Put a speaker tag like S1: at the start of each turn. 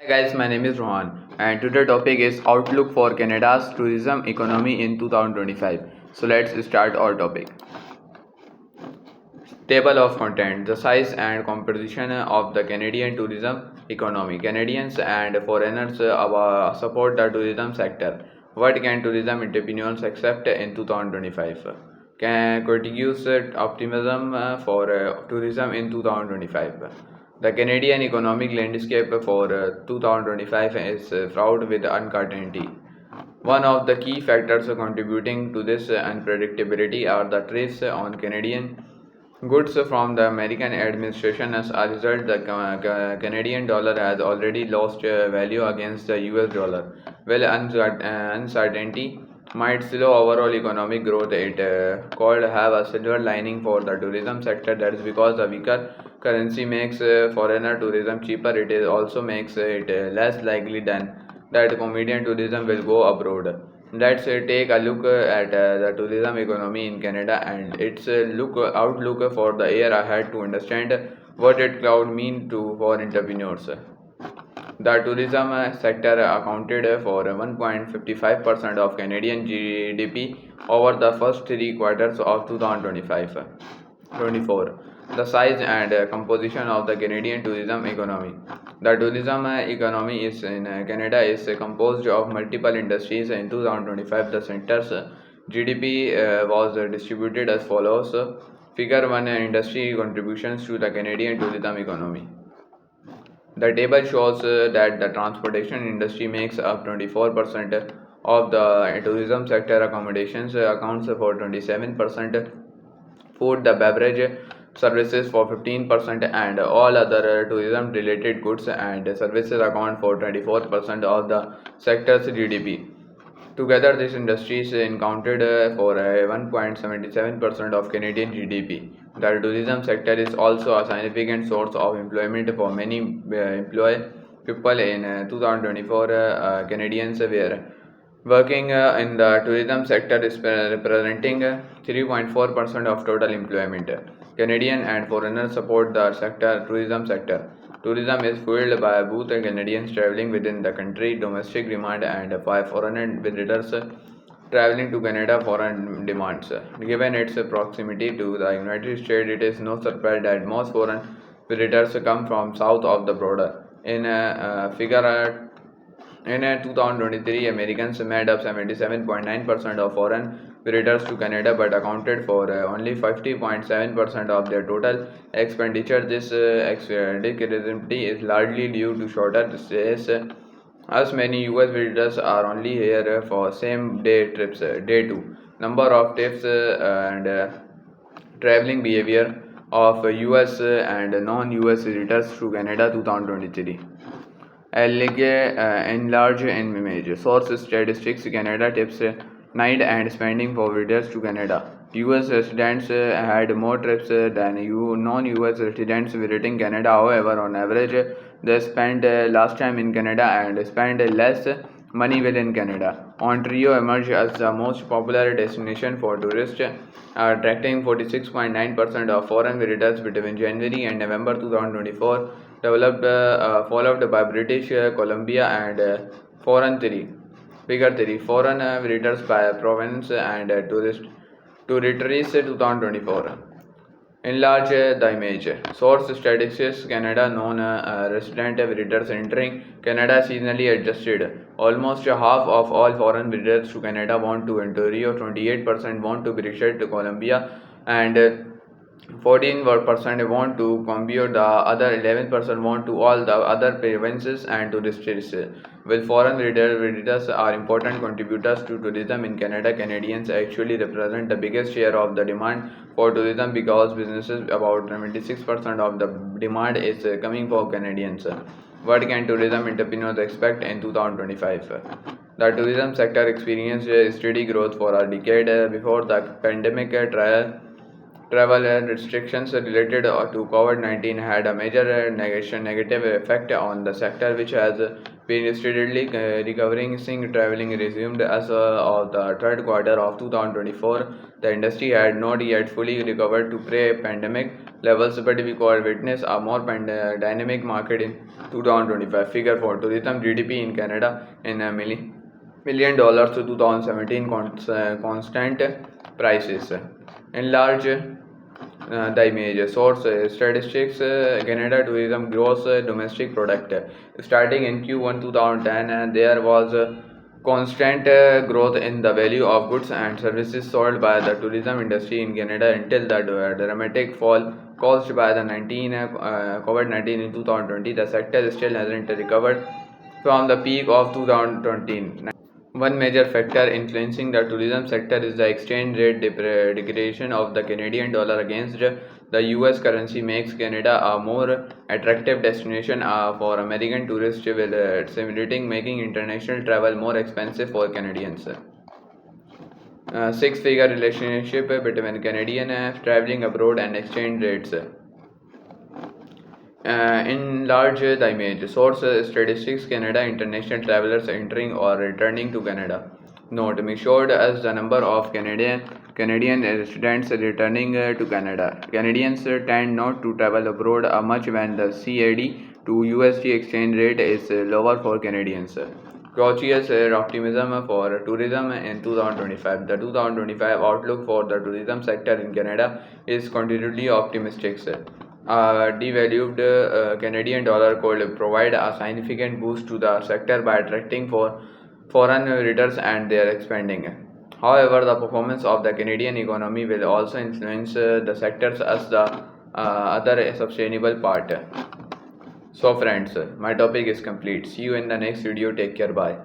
S1: Hi guys, my name is Rohan and today topic is outlook for Canada's tourism economy in 2025. So let's start our topic. Table of content: the size and composition of the Canadian tourism economy. Canadians and foreigners support the tourism sector. What can tourism entrepreneurs accept in 2025? Can continuous optimism for tourism in 2025. The Canadian economic landscape for 2025 is fraught with uncertainty. One of the key factors contributing to this unpredictability are the tariffs on Canadian goods from the American administration. As a result, the Canadian dollar has already lost value against the US dollar. Well, uncertainty might slow overall economic growth. It could have a silver lining for the tourism sector. That is because the weaker currency makes foreigner tourism cheaper. It is also makes it less likely than that Canadian tourism will go abroad. Let's take a look at the tourism economy in Canada and its outlook for the year ahead to understand what it could mean for entrepreneurs. The tourism sector accounted for 1.55% of Canadian GDP over the first three quarters of 2024. The size and composition of the Canadian tourism economy. The tourism economy is in Canada is composed of multiple industries. In 2025, the sector's GDP was distributed as follows. Figure 1: industry contributions to the Canadian tourism economy. The table shows that the transportation industry makes up 24% of the tourism sector. Accommodations accounts for 27%, food, the beverage services for 15%, and all other tourism related goods and services account for 24% of the sector's GDP. Together, these industries accounted for 1.77% of Canadian GDP. The tourism sector is also a significant source of employment for many employ people. In 2024, Canadians were working in the tourism sector is representing 3.4% of total employment. Canadian and foreigners support the tourism sector. Tourism is fueled by both Canadians traveling within the country, domestic demand, and by foreign visitors traveling to Canada foreign demands. Given its proximity to the United States, it is no surprise that most foreign visitors come from south of the border. In 2023, Americans made up 77.9% of foreign visitors to Canada but accounted for only 50.7% of their total expenditure. This discrepancy is largely due to shorter stays, as many US visitors are only here for same day trips. Day 2. Number of trips and traveling behavior of US and non-US visitors to Canada 2023. Enlarge in image. Source: Statistics Canada. Tips: night and spending for visitors to Canada. US residents had more trips than non-US residents visiting Canada. However, on average, they spent last time in Canada and spent less money within Canada. Ontario emerged as the most popular destination for tourists, attracting 46.9% of foreign visitors between January and November 2024, followed by British Columbia and foreign 3. Figure 3: foreign visitors by province and territories 2024. Enlarge the image. Source: Statistics Canada. Non-resident visitors entering Canada seasonally adjusted. Almost half of all foreign visitors to Canada want to Ontario, 28% want to British Columbia, and 14% want to Columbia. The other 11% want to all the other provinces and to districts. While foreign visitors are important contributors to tourism in Canada, Canadians actually represent the biggest share of the demand for tourism because businesses about 76% of the demand is coming for Canadians. What can tourism entrepreneurs expect in 2025? The tourism sector experienced steady growth for a decade before the pandemic. travel restrictions related to COVID-19 had a major negative effect on the sector, which has been steadily recovering since traveling resumed as of the third quarter of 2024. The industry had not yet fully recovered to pre-pandemic levels, but we could witness a more dynamic market in 2025. Figure for tourism GDP in Canada in a million dollars to 2017 constant prices. Enlarge the image source statistics Canada tourism gross domestic product starting in Q1 2010 there was constant growth in the value of goods and services sold by the tourism industry in Canada until the dramatic fall caused by the COVID-19 in 2020. The sector still hasn't recovered from the peak of 2020. One major factor influencing the tourism sector is the exchange rate degradation of the Canadian dollar against the US currency makes Canada a more attractive destination for American tourists while simulating making international travel more expensive for Canadians. Six-figure relationship between Canadian traveling abroad and exchange rates. Enlarge the image. Source statistics Canada international travelers entering or returning to Canada. Note measured as the number of Canadian residents returning to Canada. Canadians tend not to travel abroad much when the CAD to USD exchange rate is lower for Canadians. Cautious optimism for tourism in 2025. The 2025 outlook for the tourism sector in Canada is continually optimistic. Devalued Canadian dollar could provide a significant boost to the sector by attracting foreign visitors and their expanding. However, the performance of the Canadian economy will also influence the sectors as the other sustainable part. So friends, my topic is complete. See you in the next video. Take care. Bye.